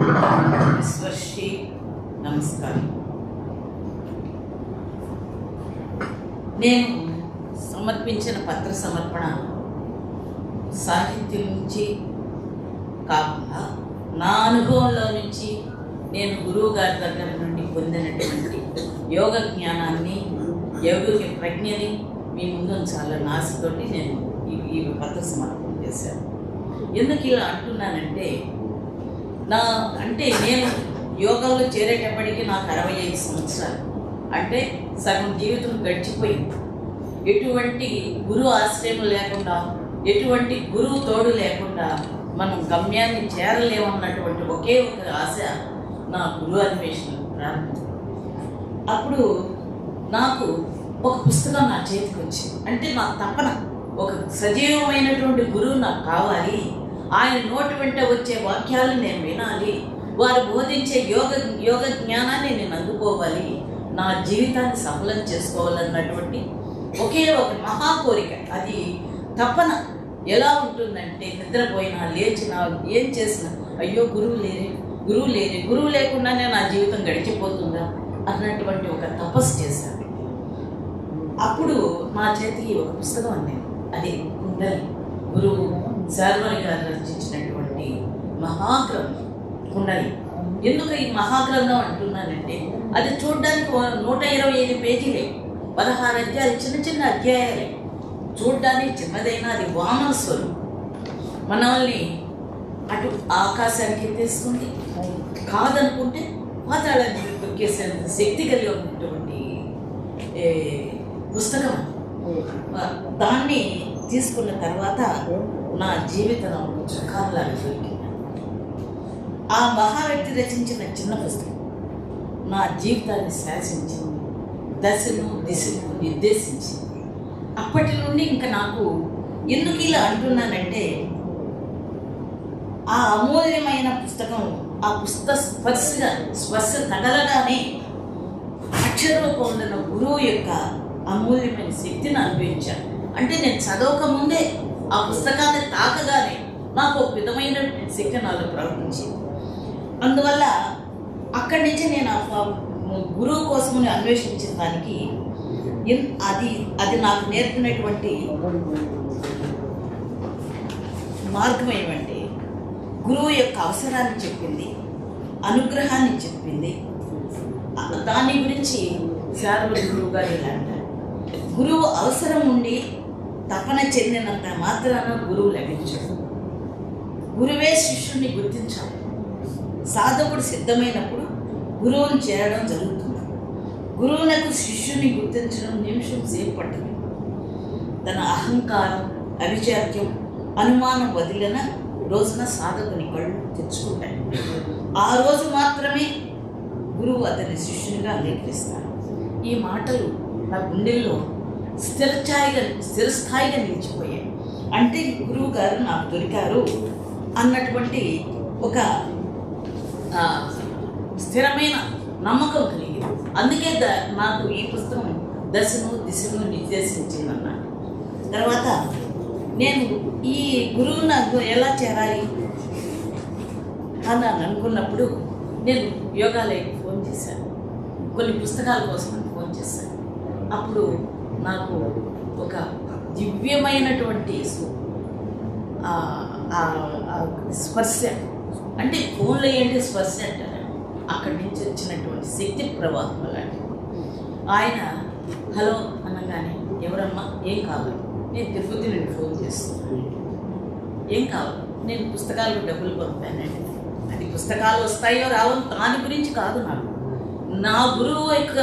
విశ్వర్షి నమస్కారం. నేను సమర్పించిన పత్ర సమర్పణ సాహిత్యం నుంచి కాకుండా నా అనుభవంలో నుంచి నేను గురువు గారి దగ్గర నుండి పొందినటువంటి యోగ జ్ఞానాన్ని, యోగ ప్రజ్ఞని మీ ముందు ఉంచాలన్న ఆశతోటి నేను ఈ పత్ర సమర్పణ చేశాను. ఎందుకు ఇలా అంటున్నానంటే, నేను యోగాలో చేరేటప్పటికీ నాకు 65 సంవత్సరాలు, అంటే సగం జీవితం గడిచిపోయింది. ఎటువంటి గురువు ఆశ్రయం లేకుండా, ఎటువంటి గురువు తోడు లేకుండా మనం గమ్యాన్ని చేరలేమన్నటువంటి ఒకే ఒక ఆశ నా గురువు అన్వేషణ ప్రారంభం. అప్పుడు నాకు ఒక పుస్తకం నా చేతికి వచ్చింది. అంటే నా తపన, ఒక సజీవమైనటువంటి గురువు నాకు కావాలి, ఆయన నోటి వెంట వచ్చే వాక్యాలను నేను వినాలి, వారు బోధించే యోగ జ్ఞానాన్ని నేను అందుకోవాలి, నా జీవితాన్ని సఫలం చేసుకోవాలన్నటువంటి ఒకే ఒక మహా కోరిక. అది తపన ఎలా ఉంటుందంటే, నిద్రపోయినా లేచినా ఏం చేసినా అయ్యో గురువు లేకుండానే నా జీవితం గడిచిపోతుందా అన్నటువంటి ఒక తపస్సు చేశాను. అప్పుడు మా చేతికి ఒక పుస్తకం అందింది. అది కుండలి, గురువు శార్వరి గారు రచించినటువంటి మహాగ్రంథం కుండలి. ఎందుకు ఈ మహాగ్రంథం అంటున్నానంటే, అది చూడడానికి 125 పేజీలే, 16 అధ్యాయాలు, చిన్న చిన్న అధ్యాయాలే. చూడ్డానికి చిన్నదైనా అది వామన స్వరం, మనల్ని అటు ఆకాశానికి తీసుకుంది, కాదనుకుంటే పాతాళానికి తొక్కేసేంత శక్తి కలిగి ఉన్నటువంటి పుస్తకం. దాన్ని తీసుకున్న తర్వాత నా జీవితం చుక్కాలాగా దొరికింది. ఆ మహా వ్యక్తి రచించిన చిన్న పుస్తకం నా జీవితాన్ని శాసించింది, దశను దిశను నిర్దేశించింది. అప్పటి నుండి ఇంకా నాకు ఎందుకు ఇలా అంటున్నానంటే, ఆ అమూల్యమైన పుస్తకం, ఆ పుస్తక స్పర్శ తగలగానే అక్షరూపం ఉన్న గురువు యొక్క అమూల్యమైన శక్తిని అనుభవించాను. అంటే నేను చదవక ముందే ఆ పుస్తకాన్ని తాకగానే నాకు ఒక విధమైన శక్తి నాలో ప్రవహించింది. అందువల్ల అక్కడి నుంచి నేను ఆ గురువు కోసమని అన్వేషించిన దానికి అది నాకు నేర్పినటువంటి మార్గం ఏమంటే, గురువు యొక్క అవసరాన్ని చెప్పింది, అనుగ్రహాన్ని చెప్పింది. దాని గురించి శార్వరి గురువు గారు ఇలా అంటారు, గురువు అవసరం ఉండి తపన చెందినంత మాత్రాన గురువు లభించడు. గురువే శిష్యుడిని గుర్తించాలి. సాధకుడు సిద్ధమైనప్పుడు గురువుని చేరడం జరుగుతుంది. గురువునకు శిష్యుని గుర్తించడం నిమిషం సేపు పట్టదు. తన అహంకారం, అవిచార్యం, అనుమానం వదిలిన రోజున సాధకుని కళ్ళు తెచ్చుకుంటాయి. ఆ రోజు మాత్రమే గురువు అతని శిష్యునిగా అంగీకరిస్తారు. ఈ మాటలు నా గుండెల్లో స్థిరస్థాయిగా నిలిచిపోయాయి. అంటే గురువు గారు నాకు దొరికారు అన్నటువంటి ఒక స్థిరమైన నమ్మకం కలిగింది. అందుకే నాకు ఈ పుస్తకం దశను దిశను నిర్దేశించిందన్నమాట. తర్వాత నేను ఈ గురువు నాకు ఎలా చేరాలి అని అనుకున్నప్పుడు నేను యోగాలయకి ఫోన్ చేశాను. కొన్ని పుస్తకాల కోసం ఫోన్ చేశాను. అప్పుడు నాకు ఒక దివ్యమైనటువంటి స్పర్శ, అంటే ఫోన్లో ఏంటి స్పర్శ అంటారు, అక్కడి నుంచి వచ్చినటువంటి శక్తి ప్రవాహం అలాంటి. ఆయన హలో అనగానే, ఎవరమ్మా, ఏం కావాలి? నేను తిరుపతి నుండి ఫోన్ చేస్తున్నాను. ఏం కావాలి? నేను పుస్తకాలకు డబ్బులు పంపానండి. అది పుస్తకాలు వస్తాయో రావో దాని గురించి కాదు, నాకు నా గురువు యొక్క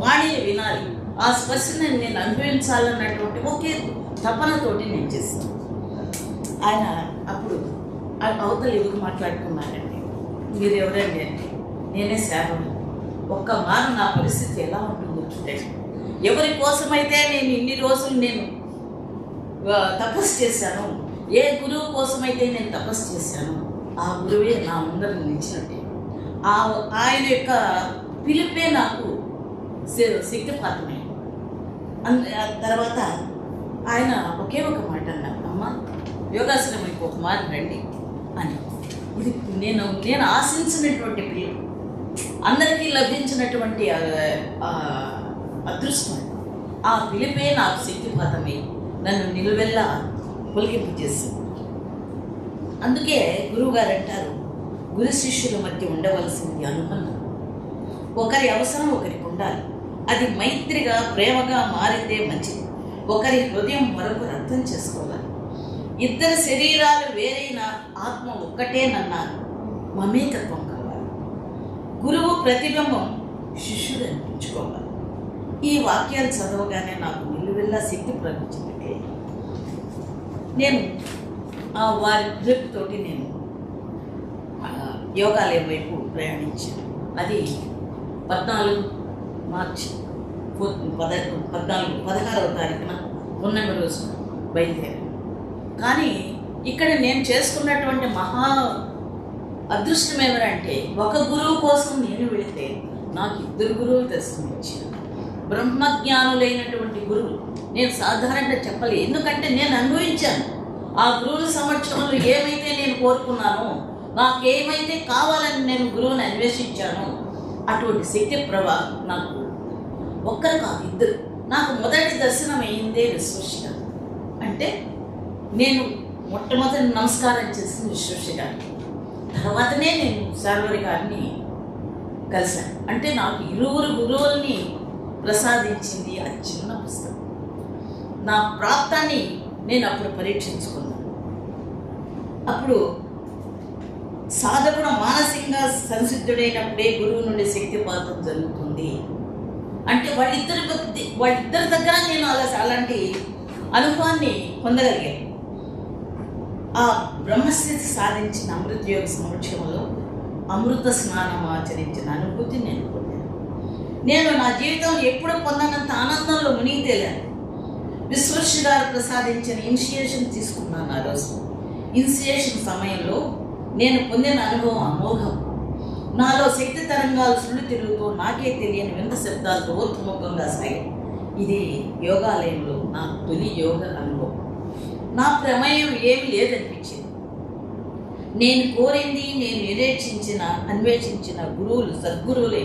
వాణిని వినాలి, ఆ స్పర్శని నేను అనుభవించాలన్నటువంటి ఒకే తపనతోటి నేను చేస్తాను. ఆయన అప్పుడు అవతల ఎదుగు మాట్లాడుకున్నారండి, మీరు ఎవరండి అంటే, నేనే శార్వరి. ఒక్క మారు నా పరిస్థితి ఎలా ఉంటుందో చూడండి. ఎవరి కోసమైతే నేను ఇన్ని రోజులు నేను తపస్సు చేశాను, ఏ గురువు కోసమైతే నేను తపస్సు చేశాను, ఆ గురువే నా ముందర నిలిచినట్టే. ఆయన యొక్క పిలుపే నాకు శక్తిపాతమైంది. తర్వాత ఆయన ఒకే ఒక మాట అన్నారు, అమ్మ యోగాశ్రమానికి ఒక మాట రండి అని. ఇది నేను ఆశించినటువంటి పిలుపు, అందరికీ లభించినటువంటి అదృష్టం. ఆ పిలిపే నాకు శక్తిపాతమై నన్ను నిలువెల్లా పొలికింపు చేసింది. అందుకే గురువుగారు అంటారు, గురు శిష్యుల మధ్య ఉండవలసింది అనుబంధం. ఒకరి అవసరం ఒకరికి ఉండాలి. అది మైత్రిగా ప్రేమగా మారితే మంచిది. ఒకరి హృదయం మరొకరు అర్థం చేసుకోవాలి. ఇద్దరు శరీరాలు వేరైన ఆత్మ ఒక్కటేనన్నారు. మమేకత్వం కావాలి. గురువు ప్రతిబింబం శిష్యుడు అనిపించుకోవాలి. ఈ వాక్యాలు చదవగానే నాకు నిలువెల్లా శక్తి ప్రకటించింది. నేను వారి గ్రిప్తోటి నేను యోగాలయం వైపు ప్రయాణించాను. అది 14 మార్చి 16వ తారీఖున ఉన్నమ రోజు బయలుదేరాను. కానీ ఇక్కడ నేను చేసుకున్నటువంటి మహా అదృష్టం ఎవరంటే, ఒక గురువు కోసం నేను వెళితే నాకు 2 గురువులు దర్శనమిచ్చారు. బ్రహ్మజ్ఞానులైనటువంటి గురువులు. నేను సాధారణంగా చెప్పలేదు, ఎందుకంటే నేను అనుభవించాను. ఆ గురువుల సమక్షంలో ఏమైతే నేను కోరుకున్నానో, నాకేమైతే కావాలని నేను గురువుని అన్వేషించానో, అటువంటి శక్తి ప్రవాహం నాకు ఒక్కరు కాదు, 2. నాకు మొదటి దర్శనం అయిందే విశ్వేశ్వర గారు. అంటే నేను మొట్టమొదటి నమస్కారం చేసింది విశ్వేశ్వర గారికి. తర్వాతనే నేను శార్వరి గారిని కలిశాను. అంటే నాకు 2 గురువుల్ని ప్రసాదించింది ఆ చిన్న పుస్తకం. నా ప్రాప్తాన్ని నేను అప్పుడు పరీక్షించుకున్నాను. అప్పుడు సాధకుడు మానసికంగా సంసిద్ధుడైనప్పుడే గురువు నుండి శక్తిపాతం జరుగుతుంది. అంటే వాళ్ళిద్దరి దగ్గర నేను అలాంటి అనుభవాన్ని పొందగలిగాను. ఆ బ్రహ్మస్థితి సాధించిన అమృతయోగ సమక్షంలో అమృత స్నానం ఆచరించిన అనుభూతి నేను పొందాను. నేను నా జీవితంలో ఎప్పుడూ పొందనంత ఆనందంలో మునిగి తేలాను. విశ్వేశ్వర గారు ప్రసాదించిన ఇనిషియేషన్ తీసుకున్నాను. ఆ రోజు ఇనిషియేషన్ సమయంలో నేను పొందిన అనుభవం అమోఘం. నాలో శక్తి తరంగాలు సుళ్ళు తిరుగుతూ నాకే తెలియని వింత శబ్దాలతో ఓర్తుముఖంగా సాగాయి. ఇది యోగాలయంలో నా తొలి యోగ అనుభవం. నా ప్రమేయం ఏమీ లేదనిపించింది. నేను కోరింది, నేను అన్వేషించిన గురువులు, సద్గురువులే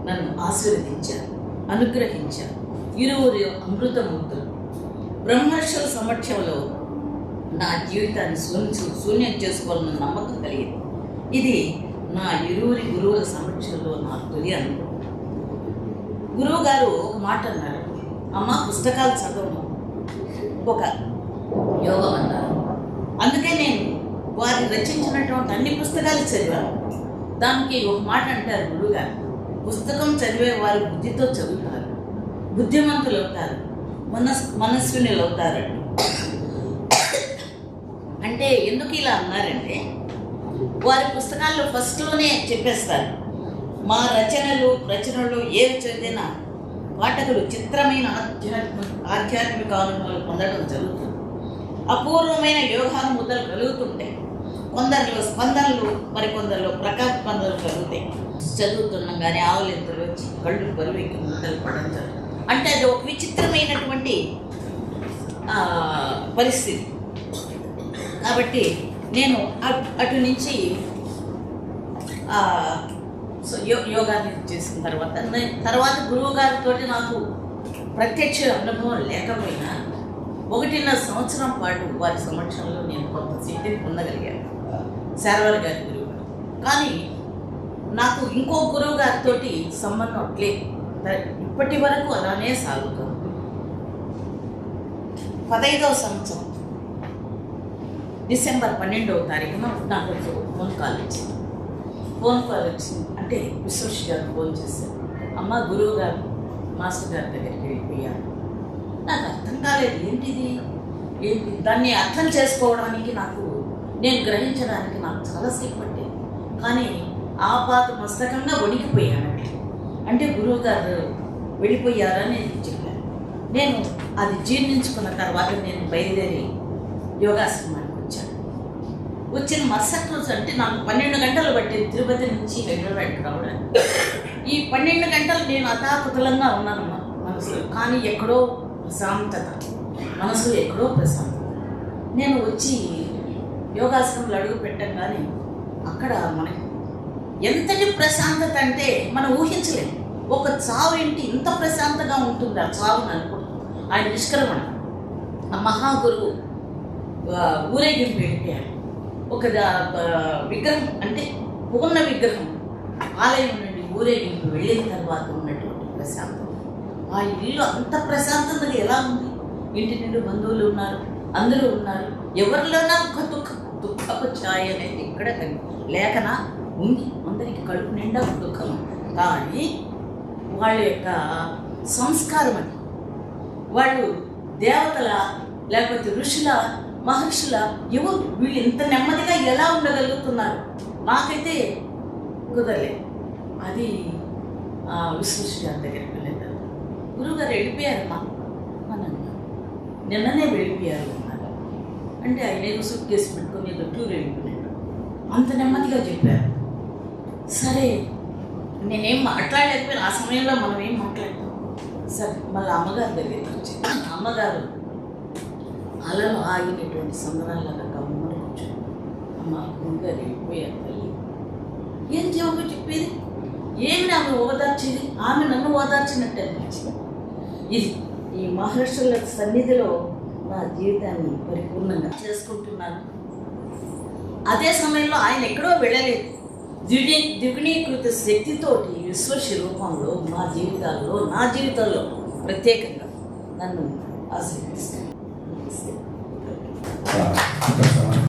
నన్ను ఆశీర్వదించారు, అనుగ్రహించారు. 2 అమృతమూర్తులు. బ్రహ్మర్షుల సమక్షంలో నా జీవితాన్ని శూన్యం చేసుకోవాలన్న నమ్మకం కలిగింది. ఇది నా 2 గురువుల సమక్షంలో నా తొలి అనుభవం. గురువు గారు ఒక మాట అన్నారు, అమ్మ పుస్తకాలు చదవను, ఒక యోగం అన్నారు. అందుకే నేను వారు రచించినటువంటి అన్ని పుస్తకాలు చదివాను. దానికి ఒక మాట అంటారు గురువుగారు, పుస్తకం చదివే వారు బుద్ధితో చదువుతారు, బుద్ధిమంతులు అవుతారు, మనస్వినులు అవుతారండి. అంటే ఎందుకు ఇలా అన్నారంటే, వారి పుస్తకాల్లో ఫస్ట్లోనే చెప్పేస్తారు, మా రచనలు ఏవి చదివినా పాఠకులు చిత్రమైన ఆధ్యాత్మిక అనుభవాలు పొందడం జరుగుతుంది. అపూర్వమైన యోగానుభూతులు కలుగుతుంటాయి. కొందరిలో స్పందనలు, మరికొందరిలో ప్రకంపనలు కలుగుతాయి. చదువుతున్నాగానే ఆవులెంతలు వచ్చి కళ్ళు బరువెక్కి ముద్దలు పడడం జరుగుతుంది. అంటే అది ఒక విచిత్రమైనటువంటి పరిస్థితి. కాబట్టి నేను అటు నుంచి యోగాన్ని చేసిన తర్వాత గురువు గారితో నాకు ప్రత్యక్ష అనుభవం లేకపోయినా 1.5 సంవత్సరం పాటు వారి సమక్షంలో నేను కొంత శక్తిని పొందగలిగాను, శార్వరి గారి గురువు గారు. కానీ నాకు ఇంకో గురువు గారితో సంబంధం అట్లే ఇప్పటి వరకు అలానే సాగుతుంది. 15వ సంవత్సరం డిసెంబర్ 12వ తారీఖున నాకు ఫోన్ కాల్ వచ్చింది. అంటే విశ్వేశ్వర గారు ఫోన్ చేశారు, అమ్మ గురువు గారు మాస్టర్ గారి దగ్గరికి వెళ్ళిపోయారు. నాకు అర్థం కాలేదు, ఏంటి దాన్ని అర్థం చేసుకోవడానికి నేను గ్రహించడానికి నాకు చాలాసేపు పట్టేది. కానీ మస్తకంగా వణికిపోయాను. అంటే గురువు గారు వెళ్ళిపోయారని చెప్పాను. నేను అది జీర్ణించుకున్న తర్వాత నేను బయలుదేరి యోగాశ్రమానికి వచ్చాను. వచ్చిన మరుసటి రోజు అంటే నాకు 12 గంటలు పట్టింది తిరుపతి నుంచి హైదరాబాద్కి రావడానికి. ఈ 12 గంటలు నేను అతాకుతలంగా ఉన్నాను మనసులో. కానీ ఎక్కడో ప్రశాంతత, మనసు ఎక్కడో ప్రశాంతత. నేను వచ్చి యోగాశ్రమంలో అడుగు పెట్టగానే అక్కడ మనకు ఎంతటి ప్రశాంతత అంటే మనం ఊహించలేము. ఒక చావు ఏంటి ఇంత ప్రశాంతంగా ఉంటుంది ఆ చావుని అనుకుంటాం. ఆయన నిష్క్రమణ, ఆ మహాగురువు ఊరేగింపు వెళ్ళిపోయారు. ఒక విగ్రహం అంటే పూర్ణ విగ్రహం ఆలయం నుండి ఊరేగింపు వెళ్ళిన తర్వాత ఉన్నటువంటి ప్రశాంతత, ఆ ఇల్లు అంత ప్రశాంతంగా ఎలా ఉంది. ఇంటి నిండు బంధువులు ఉన్నారు, అందరూ ఉన్నారు. ఎవరిలోనా ఒక దుఃఖపు ఛాయ అనేది ఇక్కడ లేఖన ఉంది. అందరికి కడుపు నిండా దుఃఖం. కానీ వాళ్ళ యొక్క సంస్కారం అది, వాళ్ళు దేవతల లేకపోతే ఋషుల మహర్షుల ఎవరు వీళ్ళు ఇంత నెమ్మదిగా ఎలా ఉండగలుగుతున్నారు నాకైతే కుదరలేదు. అది విశ్వశ్రీ గారి దగ్గరికి వెళ్ళేది. గురువుగారు వెళ్ళిపోయారమ్మా అన్నాను. నిన్ననే వెళ్ళిపోయారు అన్నారు. అంటే ఆయన ఏదో సూట్ కేసు పెట్టుకొని ఏదో టూర్ వెళ్ళిపోయాడు. అంత నెమ్మదిగా చెప్పారు. సరే నేనేం మాట్లాడలేకపోయినా ఆ సమయంలో మనం ఏం మాట్లాడతాం. సరే మళ్ళీ అమ్మగారి దగ్గరికి వచ్చి అమ్మగారు అలలో ఆగినటువంటి సంబరాలాగా గమ్మని కూర్చొని, అమ్మ గురుగారు వెళ్ళిపోయారు తల్లి. ఏం జవాబు చెప్పేది, ఏమి ఆమె ఓదార్చేది, ఆమె నన్ను ఓదార్చినట్టు అనిపించింది. ఇది ఈ మహర్షుల సన్నిధిలో నా జీవితాన్ని పరిపూర్ణంగా చేసుకుంటున్నాను. అదే సమయంలో ఆయన ఎక్కడో వెళ్ళలేదు. ద్విగుణీకృత శక్తితోటి విశ్వశ్రీ రూపంలో నా జీవితంలో ప్రత్యేకంగా నన్ను ఆశీర్వదిస్తాను.